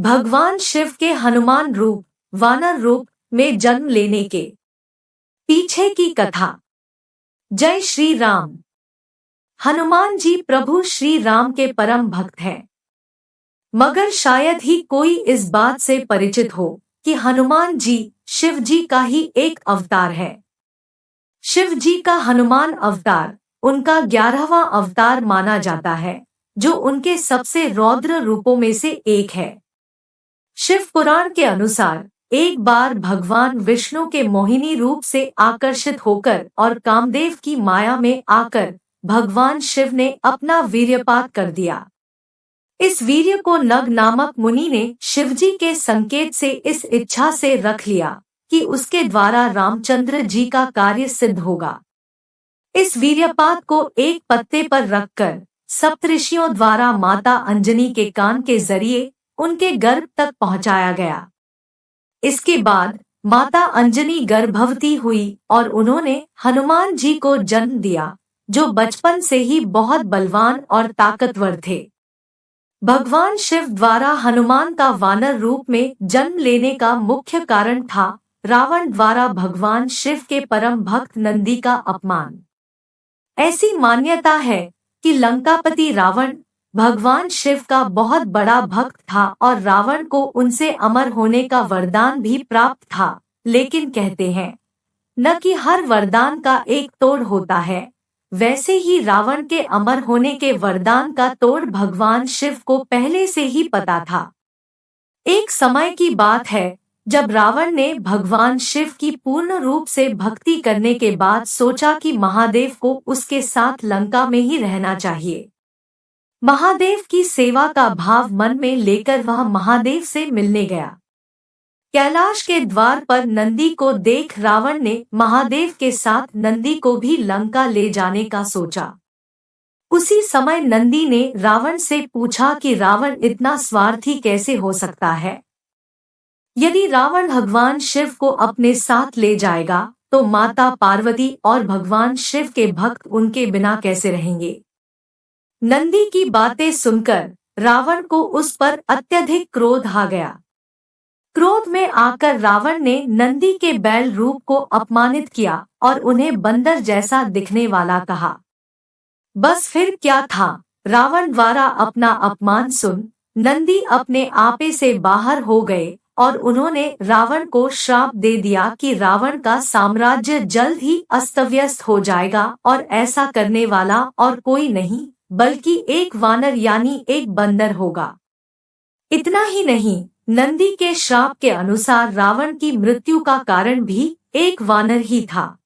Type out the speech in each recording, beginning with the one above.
भगवान शिव के हनुमान रूप, वानर रूप में जन्म लेने के पीछे की कथा। जय श्री राम। हनुमान जी प्रभु श्री राम के परम भक्त हैं, मगर शायद ही कोई इस बात से परिचित हो कि हनुमान जी शिव जी का ही एक अवतार है। शिव जी का हनुमान अवतार उनका 11वां अवतार माना जाता है, जो उनके सबसे रौद्र रूपों में से एक है। शिव पुराण के अनुसार एक बार भगवान विष्णु के मोहिनी रूप से आकर्षित होकर और कामदेव की माया में आकर भगवान शिव ने अपना वीर्यपात कर दिया। इस वीर्य को नग नामक मुनि ने शिवजी के संकेत से इस इच्छा से रख लिया कि उसके द्वारा रामचंद्र जी का कार्य सिद्ध होगा। इस वीर्यपात को एक पत्ते पर रखकर सप्तऋषियों द्वारा माता अंजनी के कान के जरिए उनके गर्भ तक पहुंचाया गया। इसके बाद माता अंजनी गर्भवती हुई और उन्होंने हनुमान जी को जन्म दिया, जो बचपन से ही बहुत बलवान और ताकतवर थे। भगवान शिव द्वारा हनुमान का वानर रूप में जन्म लेने का मुख्य कारण था रावण द्वारा भगवान शिव के परम भक्त नंदी का अपमान। ऐसी मान्यता है कि लंकापति रावण भगवान शिव का बहुत बड़ा भक्त था और रावण को उनसे अमर होने का वरदान भी प्राप्त था। लेकिन कहते हैं न कि हर वरदान का एक तोड़ होता है, वैसे ही रावण के अमर होने के वरदान का तोड़ भगवान शिव को पहले से ही पता था। एक समय की बात है जब रावण ने भगवान शिव की पूर्ण रूप से भक्ति करने के बाद सोचा कि महादेव को उसके साथ लंका में ही रहना चाहिए। महादेव की सेवा का भाव मन में लेकर वह महादेव से मिलने गया। कैलाश के द्वार पर नंदी को देख रावण ने महादेव के साथ नंदी को भी लंका ले जाने का सोचा। उसी समय नंदी ने रावण से पूछा कि रावण इतना स्वार्थी कैसे हो सकता है। यदि रावण भगवान शिव को अपने साथ ले जाएगा तो माता पार्वती और भगवान शिव के भक्त उनके बिना कैसे रहेंगे। नंदी की बातें सुनकर रावण को उस पर अत्यधिक क्रोध आ गया। क्रोध में आकर रावण ने नंदी के बैल रूप को अपमानित किया और उन्हें बंदर जैसा दिखने वाला कहा। बस फिर क्या था, रावण द्वारा अपना अपमान सुन नंदी अपने आपे से बाहर हो गए और उन्होंने रावण को श्राप दे दिया कि रावण का साम्राज्य जल्द ही अस्तव्यस्त हो जाएगा और ऐसा करने वाला और कोई नहीं बल्कि एक वानर यानी एक बंदर होगा। इतना ही नहीं, नंदी के श्राप के अनुसार रावण की मृत्यु का कारण भी एक वानर ही था।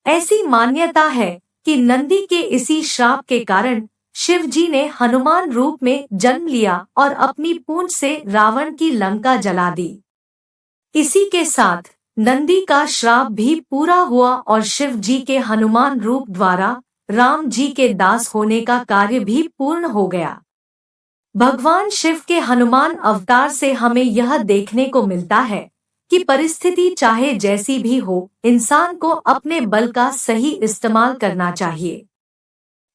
ऐसी मान्यता है कि नंदी के इसी श्राप के कारण शिव जी ने हनुमान रूप में जन्म लिया और अपनी पूंछ से रावण की लंका जला दी। इसी के साथ नंदी का श्राप भी पूरा हुआ और शिव जी के हनुमान रूप द्वारा राम जी के दास होने का कार्य भी पूर्ण हो गया। भगवान शिव के हनुमान अवतार से हमें यह देखने को मिलता है कि परिस्थिति चाहे जैसी भी हो, इंसान को अपने बल का सही इस्तेमाल करना चाहिए।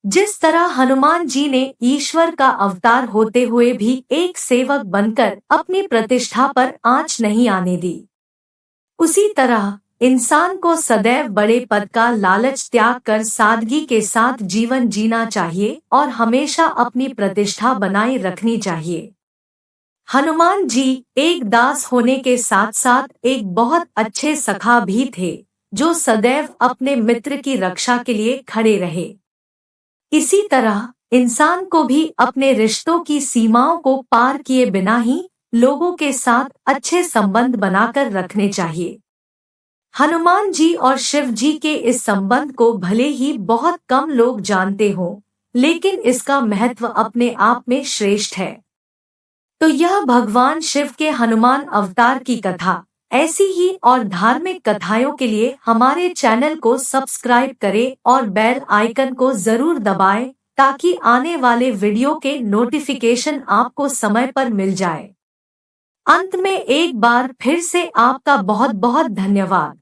जिस तरह हनुमान जी ने ईश्वर का अवतार होते हुए भी एक सेवक बनकर अपनी प्रतिष्ठा पर आंच नहीं आने दी, उसी तरह इंसान को सदैव बड़े पद का लालच त्याग कर सादगी के साथ जीवन जीना चाहिए और हमेशा अपनी प्रतिष्ठा बनाए रखनी चाहिए। हनुमान जी एक दास होने के साथ साथ एक बहुत अच्छे सखा भी थे, जो सदैव अपने मित्र की रक्षा के लिए खड़े रहे। इसी तरह इंसान को भी अपने रिश्तों की सीमाओं को पार किए बिना ही लोगों के साथ अच्छे संबंध बनाकर रखने चाहिए। हनुमान जी और शिव जी के इस संबंध को भले ही बहुत कम लोग जानते हों, लेकिन इसका महत्व अपने आप में श्रेष्ठ है। तो यह भगवान शिव के हनुमान अवतार की कथा। ऐसी ही और धार्मिक कथाओं के लिए हमारे चैनल को सब्सक्राइब करें और बेल आइकन को जरूर दबाएं, ताकि आने वाले वीडियो के नोटिफिकेशन आपको समय पर मिल जाए। अंत में एक बार फिर से आपका बहुत बहुत धन्यवाद।